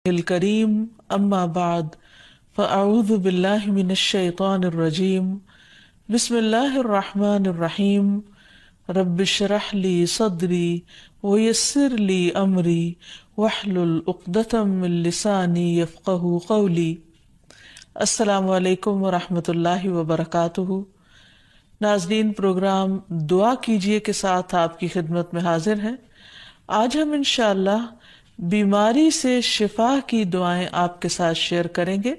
الکریم اما بعد فاعوذ باللہ من الشیطان الرجیم بسم اللہ الرحمن الرحیم رب اشرح لی صدری ویسر لی امری واحلل عقدۃ من لسانی یفقہوا قولی۔ السلام علیکم ورحمۃ اللہ وبرکاتہ۔ ناظرین، پروگرام دعا کیجیے کے ساتھ آپ کی خدمت میں حاضر ہیں۔ آج ہم انشاءاللہ بیماری سے شفا کی دعائیں آپ کے ساتھ شیئر کریں گے۔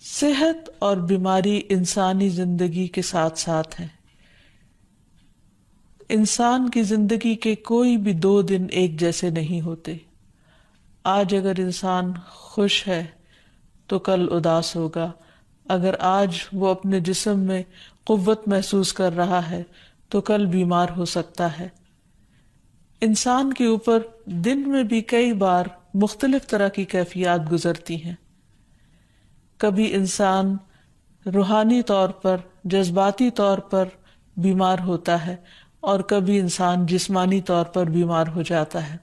صحت اور بیماری انسانی زندگی کے ساتھ ساتھ ہیں۔ انسان کی زندگی کے کوئی بھی 2 دن ایک جیسے نہیں ہوتے۔ آج اگر انسان خوش ہے تو کل اداس ہوگا، اگر آج وہ اپنے جسم میں قوت محسوس کر رہا ہے تو کل بیمار ہو سکتا ہے۔ انسان کے اوپر دن میں بھی کئی بار مختلف طرح کی کیفیات گزرتی ہیں۔ کبھی انسان روحانی طور پر، جذباتی طور پر بیمار ہوتا ہے اور کبھی انسان جسمانی طور پر بیمار ہو جاتا ہے۔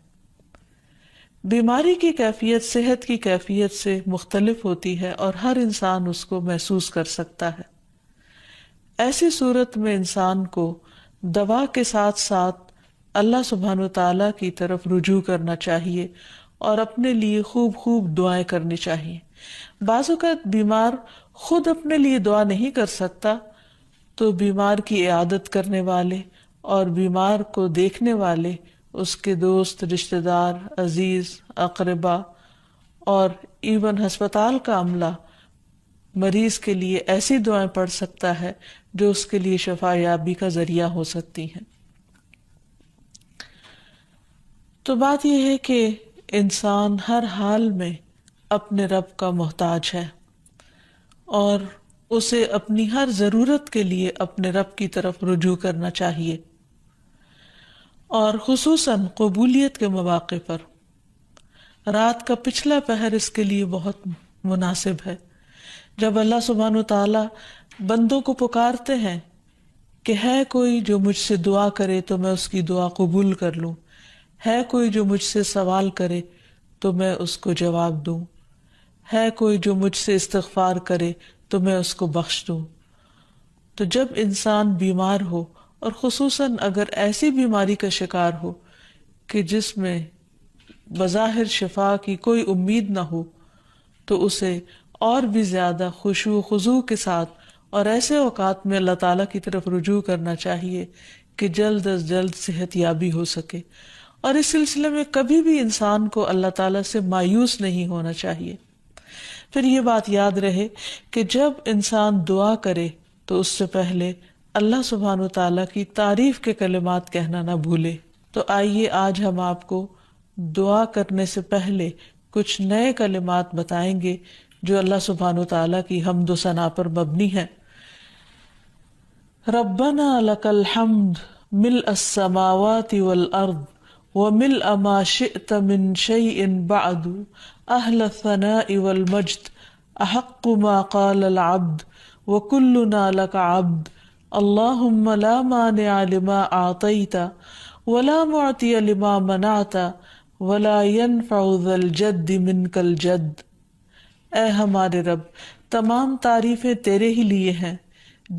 بیماری کی کیفیت صحت کی کیفیت سے مختلف ہوتی ہے اور ہر انسان اس کو محسوس کر سکتا ہے۔ ایسی صورت میں انسان کو دوا کے ساتھ ساتھ اللہ سبحانہ وتعالیٰ کی طرف رجوع کرنا چاہیے اور اپنے لیے خوب خوب دعائیں کرنی چاہیے۔ بعض اوقات بیمار خود اپنے لیے دعا نہیں کر سکتا تو بیمار کی عیادت کرنے والے اور بیمار کو دیکھنے والے، اس کے دوست، رشتہ دار، عزیز، اقربا اور ایون ہسپتال کا عملہ مریض کے لیے ایسی دعائیں پڑھ سکتا ہے جو اس کے لیے شفا یابی کا ذریعہ ہو سکتی ہیں۔ تو بات یہ ہے کہ انسان ہر حال میں اپنے رب کا محتاج ہے اور اسے اپنی ہر ضرورت کے لیے اپنے رب کی طرف رجوع کرنا چاہیے، اور خصوصاً قبولیت کے مواقع پر۔ رات کا پچھلا پہر اس کے لیے بہت مناسب ہے، جب اللہ سبحانہ وتعالیٰ بندوں کو پکارتے ہیں کہ ہے کوئی جو مجھ سے دعا کرے تو میں اس کی دعا قبول کر لوں، ہے کوئی جو مجھ سے سوال کرے تو میں اس کو جواب دوں، ہے کوئی جو مجھ سے استغفار کرے تو میں اس کو بخش دوں۔ تو جب انسان بیمار ہو اور خصوصاً اگر ایسی بیماری کا شکار ہو کہ جس میں بظاہر شفا کی کوئی امید نہ ہو، تو اسے اور بھی زیادہ خشوع و خضوع کے ساتھ اور ایسے اوقات میں اللہ تعالیٰ کی طرف رجوع کرنا چاہیے کہ جلد از جلد صحت یابی ہو سکے۔ اور اس سلسلے میں کبھی بھی انسان کو اللہ تعالیٰ سے مایوس نہیں ہونا چاہیے۔ پھر یہ بات یاد رہے کہ جب انسان دعا کرے تو اس سے پہلے اللہ سبحانہ وتعالیٰ کی تعریف کے کلمات کہنا نہ بھولے۔ تو آئیے آج ہم آپ کو دعا کرنے سے پہلے کچھ نئے کلمات بتائیں گے جو اللہ سبحانہ وتعالیٰ کی حمد و ثنا پر مبنی ہیں۔ ربنا لک الحمد ملء السماوات والارض وملء ما شئت من شيء بعد اهل الثناء والمجد احق ما قال العبد وكلنا لك عبد اللهم لا مانع لما اعطيت ولا معطي لما منعت ولا ينفع ذا الجد منك الجد۔ اے ہمارے رب، تمام تعریفیں تیرے ہی لیے ہیں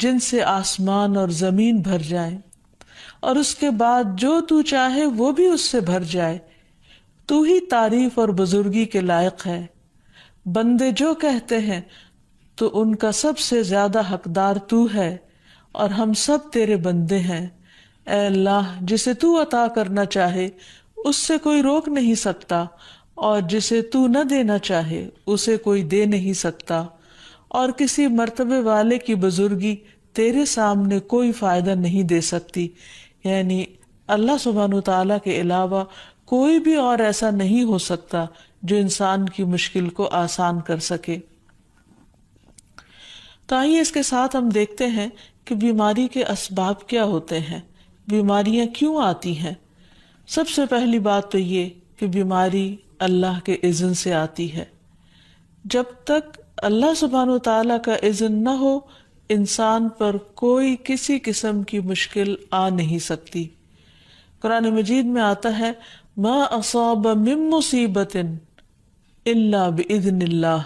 جن سے آسمان اور زمین بھر جائیں، اور اس کے بعد جو تو چاہے وہ بھی اس سے بھر جائے۔ تو ہی تعریف اور بزرگی کے لائق ہے۔ بندے جو کہتے ہیں تو ان کا سب سے زیادہ حقدار تو ہے، اور ہم سب تیرے بندے ہیں۔ اے اللہ، جسے تو عطا کرنا چاہے اس سے کوئی روک نہیں سکتا، اور جسے تو نہ دینا چاہے اسے کوئی دے نہیں سکتا، اور کسی مرتبے والے کی بزرگی تیرے سامنے کوئی فائدہ نہیں دے سکتی۔ یعنی اللہ سبحانہ وتعالیٰ کے علاوہ کوئی بھی اور ایسا نہیں ہو سکتا جو انسان کی مشکل کو آسان کر سکے۔ تو آئیے اس کے ساتھ ہم دیکھتے ہیں کہ بیماری کے اسباب کیا ہوتے ہیں، بیماریاں کیوں آتی ہیں۔ سب سے پہلی بات تو یہ کہ بیماری اللہ کے اذن سے آتی ہے۔ جب تک اللہ سبحانہ وتعالیٰ کا اذن نہ ہو، انسان پر کوئی کسی قسم کی مشکل آ نہیں سکتی۔ قرآن مجید میں آتا ہے ما اصاب من مصیبت الا باذن اللہ،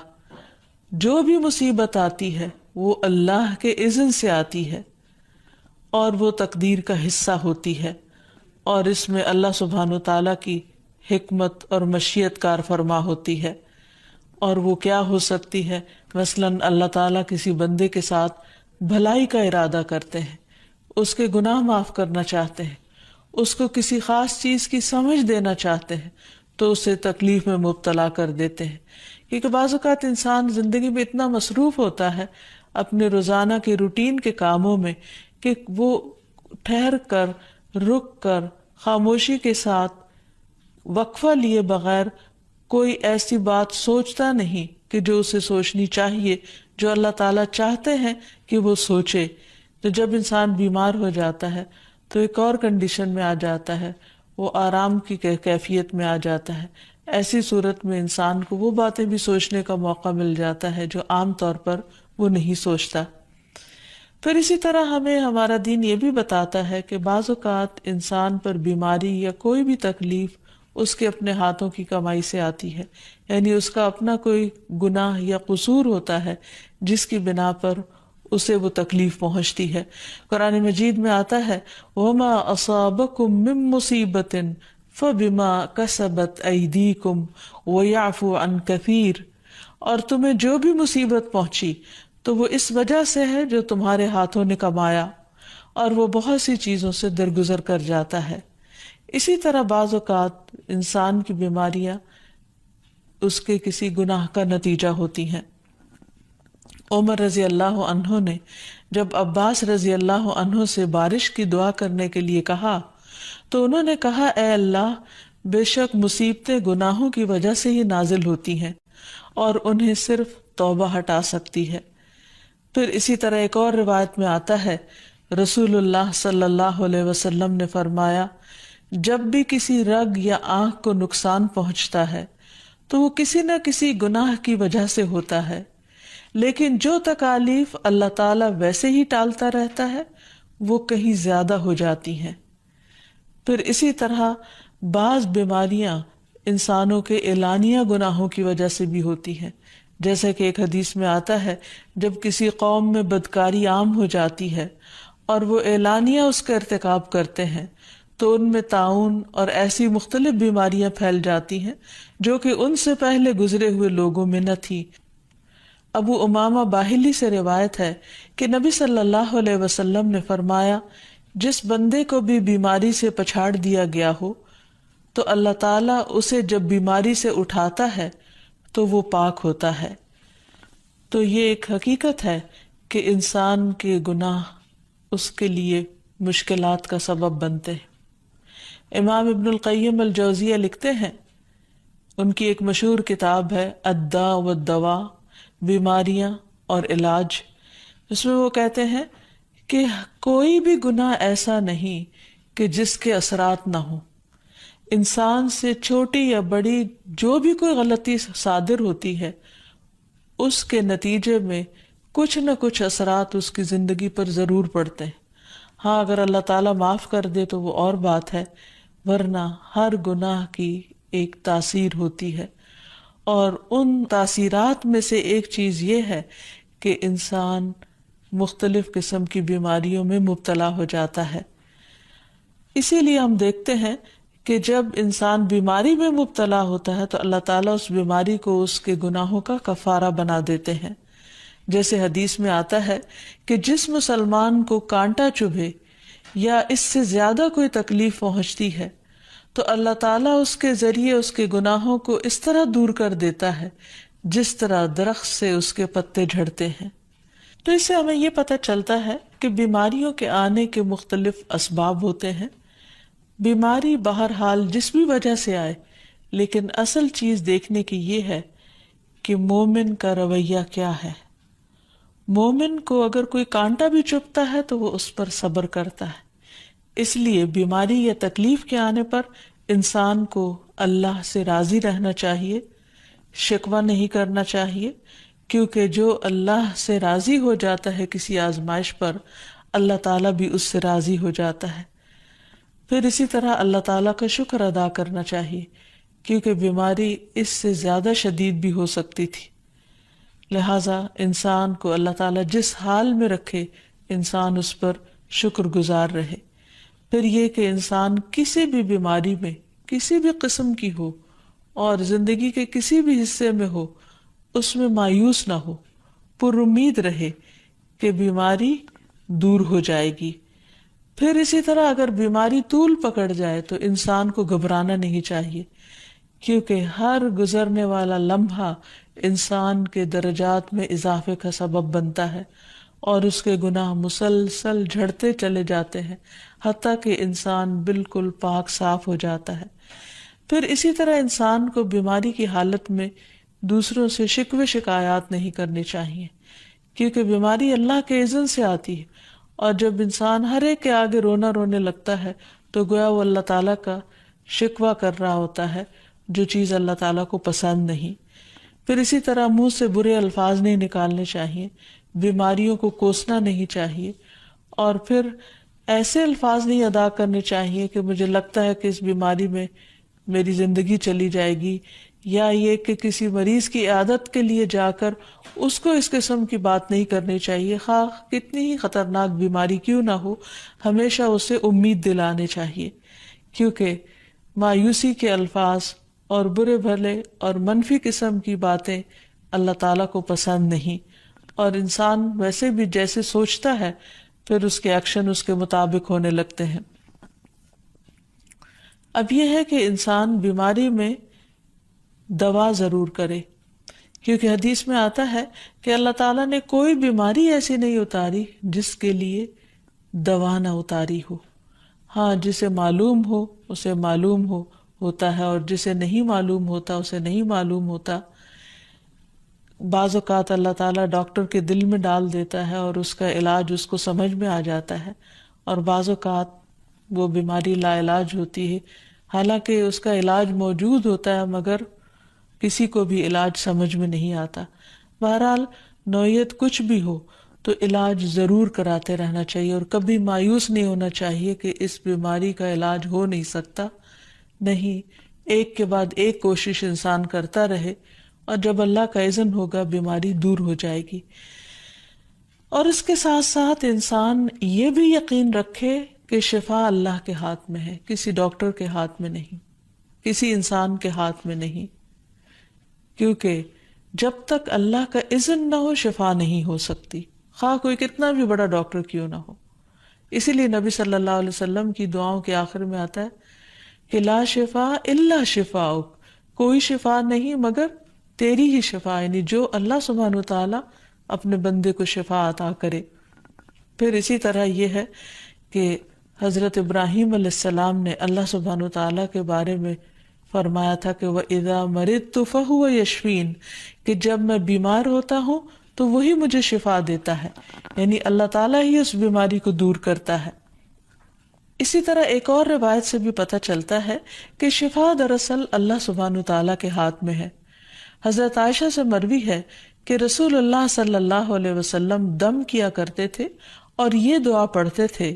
جو بھی مصیبت آتی ہے وہ اللہ کے اذن سے آتی ہے اور وہ تقدیر کا حصہ ہوتی ہے، اور اس میں اللہ سبحانہ وتعالیٰ کی حکمت اور مشیت کار فرما ہوتی ہے۔ اور وہ کیا ہو سکتی ہے؟ مثلاً اللہ تعالیٰ کسی بندے کے ساتھ بھلائی کا ارادہ کرتے ہیں، اس کے گناہ معاف کرنا چاہتے ہیں، اس کو کسی خاص چیز کی سمجھ دینا چاہتے ہیں، تو اسے تکلیف میں مبتلا کر دیتے ہیں۔ کیونکہ بعض اوقات انسان زندگی میں اتنا مصروف ہوتا ہے اپنے روزانہ کے روٹین کے کاموں میں کہ وہ ٹھہر کر، رک کر، خاموشی کے ساتھ وقفہ لیے بغیر کوئی ایسی بات سوچتا نہیں کہ جو اسے سوچنی چاہیے، جو اللہ تعالیٰ چاہتے ہیں کہ وہ سوچے۔ تو جب انسان بیمار ہو جاتا ہے تو ایک اور کنڈیشن میں آ جاتا ہے، وہ آرام کی کیفیت میں آ جاتا ہے۔ ایسی صورت میں انسان کو وہ باتیں بھی سوچنے کا موقع مل جاتا ہے جو عام طور پر وہ نہیں سوچتا۔ پھر اسی طرح ہمیں ہمارا دین یہ بھی بتاتا ہے کہ بعض اوقات انسان پر بیماری یا کوئی بھی تکلیف اس کے اپنے ہاتھوں کی کمائی سے آتی ہے، یعنی اس کا اپنا کوئی گناہ یا قصور ہوتا ہے جس کی بنا پر اسے وہ تکلیف پہنچتی ہے۔ قرآن مجید میں آتا ہے وَمَا أَصَابَكُم مِّن مُّصِيبَةٍ فَبِمَا كَسَبَتْ أَيْدِيكُمْ وَيَعْفُو عَن كَثِيرٍ، اور تمہیں جو بھی مصیبت پہنچی تو وہ اس وجہ سے ہے جو تمہارے ہاتھوں نے کمایا، اور وہ بہت سی چیزوں سے درگزر کر جاتا ہے۔ اسی طرح بعض اوقات انسان کی بیماریاں اس کے کسی گناہ کا نتیجہ ہوتی ہیں۔ عمر رضی اللہ عنہ نے جب عباس رضی اللہ عنہ سے بارش کی دعا کرنے کے لیے کہا تو انہوں نے کہا اے اللہ، بے شک مصیبتیں گناہوں کی وجہ سے ہی نازل ہوتی ہیں اور انہیں صرف توبہ ہٹا سکتی ہے۔ پھر اسی طرح ایک اور روایت میں آتا ہے رسول اللہ صلی اللہ علیہ وسلم نے فرمایا جب بھی کسی رگ یا آنکھ کو نقصان پہنچتا ہے تو وہ کسی نہ کسی گناہ کی وجہ سے ہوتا ہے، لیکن جو تکالیف اللہ تعالیٰ ویسے ہی ٹالتا رہتا ہے وہ کہیں زیادہ ہو جاتی ہیں۔ پھر اسی طرح بعض بیماریاں انسانوں کے اعلانیہ گناہوں کی وجہ سے بھی ہوتی ہیں، جیسا کہ ایک حدیث میں آتا ہے جب کسی قوم میں بدکاری عام ہو جاتی ہے اور وہ اعلانیہ اس کا ارتکاب کرتے ہیں تو ان میں طاعون اور ایسی مختلف بیماریاں پھیل جاتی ہیں جو کہ ان سے پہلے گزرے ہوئے لوگوں میں نہ تھی۔ ابو امامہ باہلی سے روایت ہے کہ نبی صلی اللہ علیہ وسلم نے فرمایا جس بندے کو بھی بیماری سے پچھاڑ دیا گیا ہو تو اللہ تعالیٰ اسے جب بیماری سے اٹھاتا ہے تو وہ پاک ہوتا ہے۔ تو یہ ایک حقیقت ہے کہ انسان کے گناہ اس کے لیے مشکلات کا سبب بنتے ہیں۔ امام ابن القیم الجوزیہ لکھتے ہیں، ان کی ایک مشہور کتاب ہے الداء والدواء، بیماریاں اور علاج، اس میں وہ کہتے ہیں کہ کوئی بھی گناہ ایسا نہیں کہ جس کے اثرات نہ ہوں۔ انسان سے چھوٹی یا بڑی جو بھی کوئی غلطی صادر ہوتی ہے اس کے نتیجے میں کچھ نہ کچھ اثرات اس کی زندگی پر ضرور پڑتے ہیں۔ ہاں اگر اللہ تعالیٰ معاف کر دے تو وہ اور بات ہے، ورنہ ہر گناہ کی ایک تاثیر ہوتی ہے، اور ان تاثیرات میں سے ایک چیز یہ ہے کہ انسان مختلف قسم کی بیماریوں میں مبتلا ہو جاتا ہے۔ اسی لیے ہم دیکھتے ہیں کہ جب انسان بیماری میں مبتلا ہوتا ہے تو اللہ تعالیٰ اس بیماری کو اس کے گناہوں کا کفارہ بنا دیتے ہیں۔ جیسے حدیث میں آتا ہے کہ جس مسلمان کو کانٹا چبھے یا اس سے زیادہ کوئی تکلیف پہنچتی ہے تو اللہ تعالیٰ اس کے ذریعے اس کے گناہوں کو اس طرح دور کر دیتا ہے جس طرح درخت سے اس کے پتے جھڑتے ہیں۔ تو اس سے ہمیں یہ پتہ چلتا ہے کہ بیماریوں کے آنے کے مختلف اسباب ہوتے ہیں۔ بیماری بہرحال جس بھی وجہ سے آئے، لیکن اصل چیز دیکھنے کی یہ ہے کہ مومن کا رویہ کیا ہے۔ مومن کو اگر کوئی کانٹا بھی چبھتا ہے تو وہ اس پر صبر کرتا ہے۔ اس لیے بیماری یا تکلیف کے آنے پر انسان کو اللہ سے راضی رہنا چاہیے، شکوہ نہیں کرنا چاہیے، کیونکہ جو اللہ سے راضی ہو جاتا ہے کسی آزمائش پر، اللہ تعالیٰ بھی اس سے راضی ہو جاتا ہے۔ پھر اسی طرح اللہ تعالیٰ کا شکر ادا کرنا چاہیے، کیونکہ بیماری اس سے زیادہ شدید بھی ہو سکتی تھی، لہٰذا انسان کو اللہ تعالیٰ جس حال میں رکھے انسان اس پر شکر گزار رہے۔ پھر یہ کہ انسان کسی بھی بیماری میں کسی بھی قسم کی ہو اور زندگی کے کسی بھی حصے میں ہو، اس میں مایوس نہ ہو، پر امید رہے کہ بیماری دور ہو جائے گی۔ پھر اسی طرح اگر بیماری طول پکڑ جائے تو انسان کو گھبرانا نہیں چاہیے، کیونکہ ہر گزرنے والا لمحہ انسان کے درجات میں اضافے کا سبب بنتا ہے اور اس کے گناہ مسلسل جھڑتے چلے جاتے ہیں حتیٰ کہ انسان بالکل پاک صاف ہو جاتا ہے۔ پھر اسی طرح انسان کو بیماری کی حالت میں دوسروں سے شکوے شکایات نہیں کرنی چاہیے، کیونکہ بیماری اللہ کے اذن سے آتی ہے، اور جب انسان ہر ایک کے آگے رونے لگتا ہے تو گویا وہ اللہ تعالیٰ کا شکوہ کر رہا ہوتا ہے، جو چیز اللہ تعالیٰ کو پسند نہیں۔ پھر اسی طرح منہ سے برے الفاظ نہیں نکالنے چاہیے، بیماریوں کو کوسنا نہیں چاہیے، اور پھر ایسے الفاظ نہیں ادا کرنے چاہیے کہ مجھے لگتا ہے کہ اس بیماری میں میری زندگی چلی جائے گی، یا یہ کہ کسی مریض کی عیادت کے لیے جا کر اس کو اس قسم کی بات نہیں کرنی چاہیے، خواہ کتنی ہی خطرناک بیماری کیوں نہ ہو، ہمیشہ اسے امید دلانے چاہیے، کیونکہ مایوسی کے الفاظ اور برے بھلے اور منفی قسم کی باتیں اللہ تعالیٰ کو پسند نہیں، اور انسان ویسے بھی جیسے سوچتا ہے پھر اس کے ایکشن اس کے مطابق ہونے لگتے ہیں۔ اب یہ ہے کہ انسان بیماری میں دوا ضرور کرے، کیونکہ حدیث میں آتا ہے کہ اللہ تعالیٰ نے کوئی بیماری ایسی نہیں اتاری جس کے لیے دوا نہ اتاری ہو۔ ہاں، جسے معلوم ہو اسے معلوم ہوتا ہے، اور جسے نہیں معلوم ہوتا اسے نہیں معلوم ہوتا۔ بعض اوقات اللہ تعالیٰ ڈاکٹر کے دل میں ڈال دیتا ہے اور اس کا علاج اس کو سمجھ میں آ جاتا ہے، اور بعض اوقات وہ بیماری لا علاج ہوتی ہے، حالانکہ اس کا علاج موجود ہوتا ہے مگر کسی کو بھی علاج سمجھ میں نہیں آتا۔ بہرحال نوعیت کچھ بھی ہو تو علاج ضرور کراتے رہنا چاہیے، اور کبھی مایوس نہیں ہونا چاہیے کہ اس بیماری کا علاج ہو نہیں سکتا، نہیں، ایک کے بعد ایک کوشش انسان کرتا رہے، اور جب اللہ کا اذن ہوگا بیماری دور ہو جائے گی۔ اور اس کے ساتھ ساتھ انسان یہ بھی یقین رکھے کہ شفا اللہ کے ہاتھ میں ہے، کسی ڈاکٹر کے ہاتھ میں نہیں، کسی انسان کے ہاتھ میں نہیں، کیونکہ جب تک اللہ کا اذن نہ ہو شفا نہیں ہو سکتی، خواہ کوئی کتنا بھی بڑا ڈاکٹر کیوں نہ ہو۔ اسی لیے نبی صلی اللہ علیہ وسلم کی دعاؤں کے آخر میں آتا ہے کہ لا شفا الا شفاؤک، کوئی شفا نہیں مگر تیری ہی شفا، یعنی جو اللہ سبحانہ وتعالیٰ اپنے بندے کو شفا عطا کرے۔ پھر اسی طرح یہ ہے کہ حضرت ابراہیم علیہ السلام نے اللہ سبحانہ وتعالیٰ کے بارے میں فرمایا تھا کہ وَإِذَا مَرِضْتُ فَهُوَ يَشْفِينِ، کہ جب میں بیمار ہوتا ہوں تو وہی مجھے شفا دیتا ہے، یعنی اللہ تعالیٰ ہی اس بیماری کو دور کرتا ہے۔ اسی طرح ایک اور روایت سے بھی پتہ چلتا ہے کہ شفا دراصل اللہ سبحانہ وتعالیٰ کے ہاتھ میں ہے۔ حضرت عائشہ سے مروی ہے کہ رسول اللہ صلی اللہ علیہ وسلم دم کیا کرتے تھے اور یہ دعا پڑھتے تھے،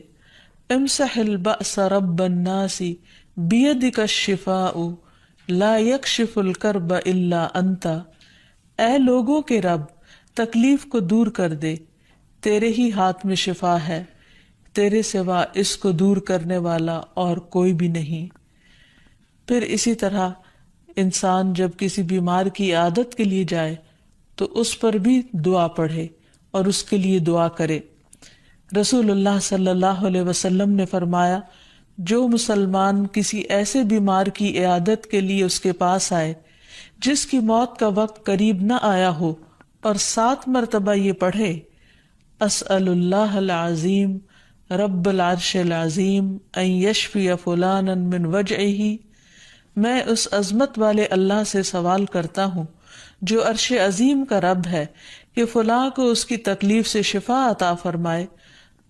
امسح البأس رب الناس بیدک الشفاء لا یکشف الکرب الا انت، اے لوگوں کے رب تکلیف کو دور کر دے، تیرے ہی ہاتھ میں شفا ہے، تیرے سوا اس کو دور کرنے والا اور کوئی بھی نہیں۔ پھر اسی طرح انسان جب کسی بیمار کی عیادت کے لیے جائے تو اس پر بھی دعا پڑھے اور اس کے لیے دعا کرے۔ رسول اللہ صلی اللہ علیہ وسلم نے فرمایا، جو مسلمان کسی ایسے بیمار کی عیادت کے لیے اس کے پاس آئے جس کی موت کا وقت قریب نہ آیا ہو اور 7 مرتبہ یہ پڑھے، اسأل اللہ العظیم رب العرش العظیم ان یشفی فلانا من وجعہ، میں اس عظمت والے اللہ سے سوال کرتا ہوں جو عرش عظیم کا رب ہے کہ فلاں کو اس کی تکلیف سے شفا عطا فرمائے،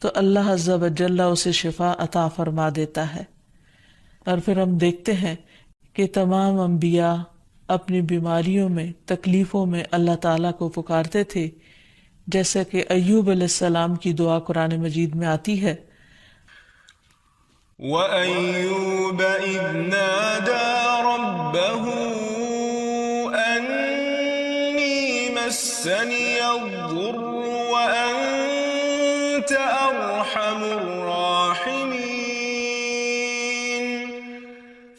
تو اللہ عز و جل اسے شفا عطا فرما دیتا ہے۔ اور پھر ہم دیکھتے ہیں کہ تمام انبیاء اپنی بیماریوں میں تکلیفوں میں اللہ تعالیٰ کو پکارتے تھے، جیسا کہ ایوب علیہ السلام کی دعا قرآن مجید میں آتی ہے، وَأَيُّوبَ إِذْ نَادَى رَبَّهُ أَنِّي مَسَّنِيَ الضُّرُّ وَأَنْتَ أَرْحَمُ الرَّاحِمِينَ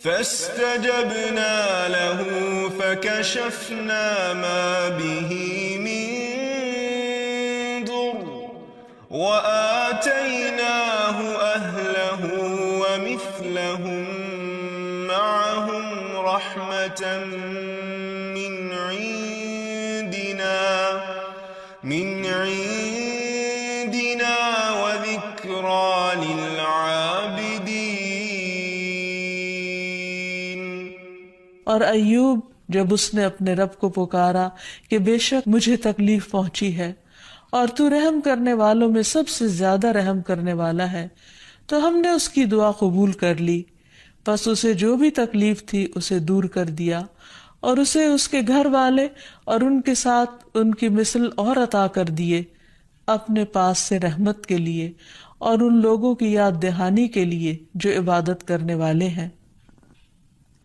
فَاسْتَجَبْنَا لَهُ فَكَشَفْنَا مَا بِهِ مِنْ ضُرٍّ وَآتَيْنَاهُ أَهْلَهُ وَمِثْلَهُمْ مَعَهُمْ رَحْمَةً مِنْ عِنْدِنَا وَذِكْرَى لِلْعَابِدِينَ۔ اور ایوب جب اس نے اپنے رب کو پکارا کہ بے شک مجھے تکلیف پہنچی ہے اور تو رحم کرنے والوں میں سب سے زیادہ رحم کرنے والا ہے، تو ہم نے اس کی دعا قبول کر لی، پس اسے جو بھی تکلیف تھی اسے دور کر دیا، اور اسے اس کے گھر والے اور ان کے ساتھ ان کی مثل اور عطا کر دیے، اپنے پاس سے رحمت کے لیے اور ان لوگوں کی یاد دہانی کے لیے جو عبادت کرنے والے ہیں۔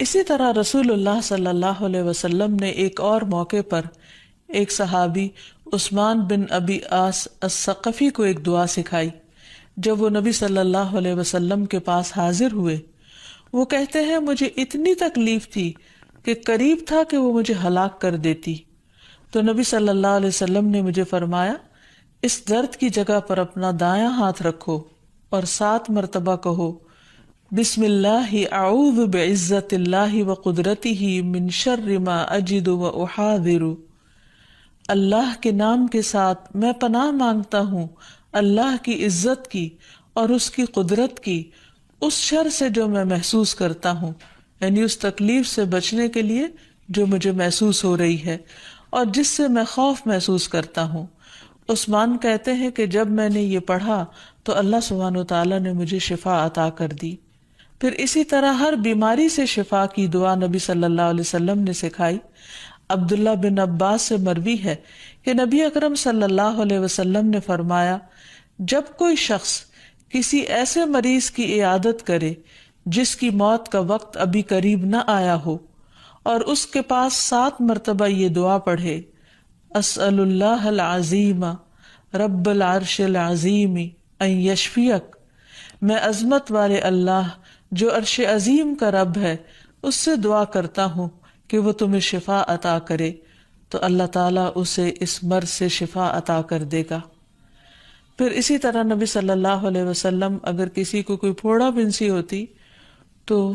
اسی طرح رسول اللہ صلی اللہ علیہ وسلم نے ایک اور موقع پر ایک صحابی عثمان بن ابی عاص الثقفی کو ایک دعا سکھائی۔ جب وہ نبی صلی اللہ علیہ وسلم کے پاس حاضر ہوئے، وہ کہتے ہیں مجھے اتنی تکلیف تھی کہ قریب تھا کہ وہ مجھے ہلاک کر دیتی، تو نبی صلی اللہ علیہ وسلم نے مجھے فرمایا اس درد کی جگہ پر اپنا دایاں ہاتھ رکھو اور 7 مرتبہ کہو بسم اللہ اعوذ بعزت اللہ وقدرتہ من شر ما اجد واحاذر۔ اللہ کے نام کے ساتھ میں پناہ مانگتا ہوں اللہ کی عزت کی اور اس کی قدرت کی اس شر سے جو میں محسوس کرتا ہوں، یعنی اس تکلیف سے بچنے کے لیے جو مجھے محسوس ہو رہی ہے اور جس سے میں خوف محسوس کرتا ہوں۔ عثمان کہتے ہیں کہ جب میں نے یہ پڑھا تو اللہ سبحانہ وتعالیٰ نے مجھے شفا عطا کر دی۔ پھر اسی طرح ہر بیماری سے شفا کی دعا نبی صلی اللہ علیہ وسلم نے سکھائی۔ عبداللہ بن عباس سے مروی ہے کہ نبی اکرم صلی اللہ علیہ وسلم نے فرمایا جب کوئی شخص کسی ایسے مریض کی عیادت کرے جس کی موت کا وقت ابھی قریب نہ آیا ہو اور اس کے پاس 7 مرتبہ یہ دعا پڑھے اسأل اللہ العظیم رب العرش العظیم ان یشفیک، میں عظمت والے اللہ جو عرش عظیم کا رب ہے اس سے دعا کرتا ہوں کہ وہ تمہیں شفا عطا کرے، تو اللہ تعالیٰ اسے اس مرض سے شفا عطا کر دے گا۔ پھر اسی طرح نبی صلی اللہ علیہ وسلم اگر کسی کو کوئی پھوڑا پھنسی ہوتی تو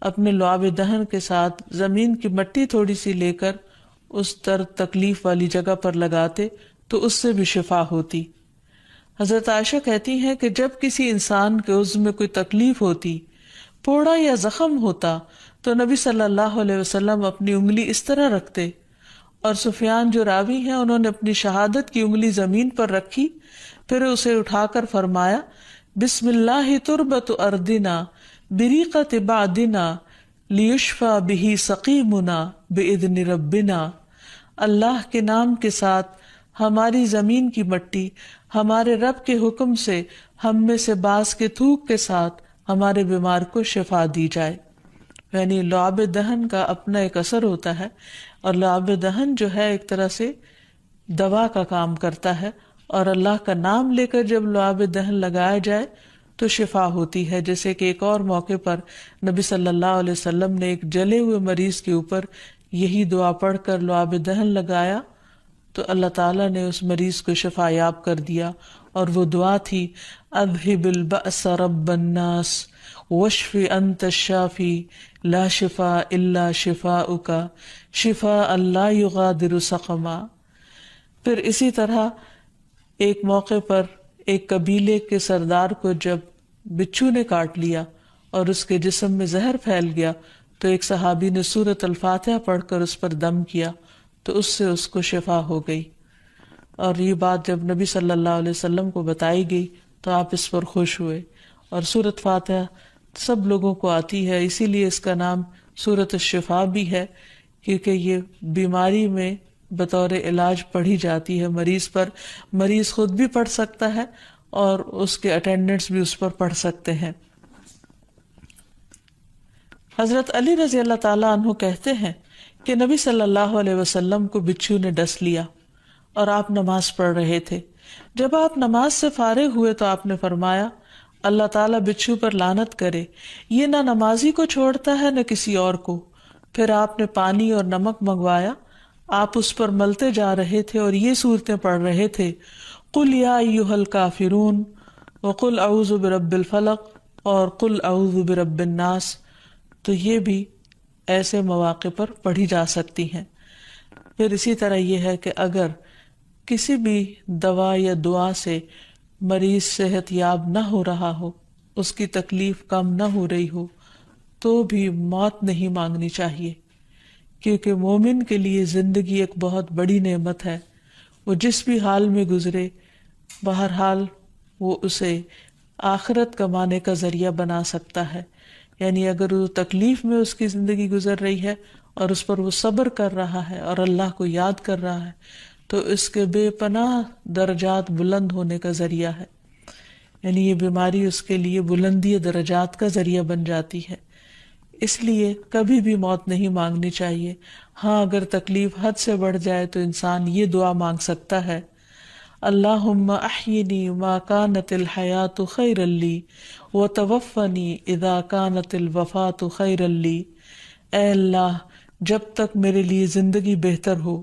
اپنے لعاب دہن کے ساتھ زمین کی مٹی تھوڑی سی لے کر اس درد تکلیف والی جگہ پر لگاتے تو اس سے بھی شفا ہوتی۔ حضرت عائشہ کہتی ہیں کہ جب کسی انسان کے عضو میں کوئی تکلیف ہوتی، پھوڑا یا زخم ہوتا، تو نبی صلی اللہ علیہ وسلم اپنی انگلی اس طرح رکھتے، اور سفیان جو راوی ہیں انہوں نے اپنی شہادت کی انگلی زمین پر رکھی، پھر اسے اٹھا کر فرمایا بسم اللہ تربت اردنا بریقت بعدنا لیشفى به سقیمنا باذن ربنا۔ اللہ کے نام کے ساتھ ہماری زمین کی مٹی ہمارے رب کے حکم سے ہم میں سے بعض کے تھوک کے ساتھ ہمارے بیمار کو شفا دی جائے۔ یعنی لعاب دہن کا اپنا ایک اثر ہوتا ہے، اور لعاب دہن جو ہے ایک طرح سے دوا کا کام کرتا ہے، اور اللہ کا نام لے کر جب لعاب دہن لگایا جائے تو شفا ہوتی ہے۔ جیسے کہ ایک اور موقع پر نبی صلی اللہ علیہ وسلم نے ایک جلے ہوئے مریض کے اوپر یہی دعا پڑھ کر لعاب دہن لگایا تو اللہ تعالیٰ نے اس مریض کو شفا یاب کر دیا، اور وہ دعا تھی اذہب البأس رب الناس واشف انت الشافی لا شفاء الا شفاؤک شفاء لا یغادر سقما۔ پھر اسی طرح ایک موقع پر ایک قبیلے کے سردار کو جب بچھو نے کاٹ لیا اور اس کے جسم میں زہر پھیل گیا تو ایک صحابی نے سورۃ الفاتحہ پڑھ کر اس پر دم کیا تو اس سے اس کو شفا ہو گئی۔ اور یہ بات جب نبی صلی اللہ علیہ وسلم کو بتائی گئی تو آپ اس پر خوش ہوئے، اور سورۃ فاتحہ سب لوگوں کو آتی ہے، اسی لیے اس کا نام سورۃ الشفا بھی ہے، کیونکہ یہ بیماری میں بطور علاج پڑھی جاتی ہے مریض پر۔ مریض خود بھی پڑھ سکتا ہے اور اس کے اٹینڈنٹس بھی اس پر پڑھ سکتے ہیں۔ حضرت علی رضی اللہ تعالیٰ عنہ کہتے ہیں کہ نبی صلی اللہ علیہ وسلم کو بچھو نے ڈس لیا اور آپ نماز پڑھ رہے تھے۔ جب آپ نماز سے فارغ ہوئے تو آپ نے فرمایا اللہ تعالیٰ بچھو پر لعنت کرے، یہ نہ نمازی کو چھوڑتا ہے نہ کسی اور کو۔ پھر آپ نے پانی اور نمک منگوایا، آپ اس پر ملتے جا رہے تھے اور یہ صورتیں پڑھ رہے تھے قل یا ایھا الکافرون وقل اعوذ برب الفلق اور قل اعوذ برب الناس۔ تو یہ بھی ایسے مواقع پر پڑھی جا سکتی ہیں۔ پھر اسی طرح یہ ہے کہ اگر کسی بھی دوا یا دعا سے مریض صحت یاب نہ ہو رہا ہو، اس کی تکلیف کم نہ ہو رہی ہو، تو بھی موت نہیں مانگنی چاہیے، کیونکہ مومن کے لیے زندگی ایک بہت بڑی نعمت ہے۔ وہ جس بھی حال میں گزرے، بہرحال وہ اسے آخرت کمانے کا ذریعہ بنا سکتا ہے۔ یعنی اگر وہ تکلیف میں اس کی زندگی گزر رہی ہے اور اس پر وہ صبر کر رہا ہے اور اللہ کو یاد کر رہا ہے، تو اس کے بے پناہ درجات بلند ہونے کا ذریعہ ہے۔ یعنی یہ بیماری اس کے لیے بلندی درجات کا ذریعہ بن جاتی ہے۔ اس لیے کبھی بھی موت نہیں مانگنی چاہیے۔ ہاں اگر تکلیف حد سے بڑھ جائے تو انسان یہ دعا مانگ سکتا ہے اللہم احینی ما کانت الحیات خیرا لی وتوفنی اذا کانت الوفات خیرا لی۔ اے اللہ جب تک میرے لیے زندگی بہتر ہو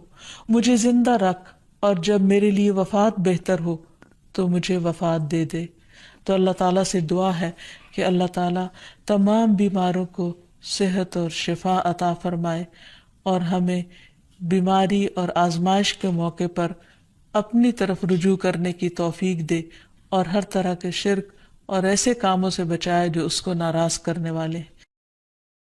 مجھے زندہ رکھ، اور جب میرے لیے وفات بہتر ہو تو مجھے وفات دے دے۔ تو اللہ تعالیٰ سے دعا ہے کہ اللہ تعالیٰ تمام بیماروں کو صحت اور شفا عطا فرمائے، اور ہمیں بیماری اور آزمائش کے موقع پر اپنی طرف رجوع کرنے کی توفیق دے، اور ہر طرح کے شرک اور ایسے کاموں سے بچائے جو اس کو ناراض کرنے والے ہیں۔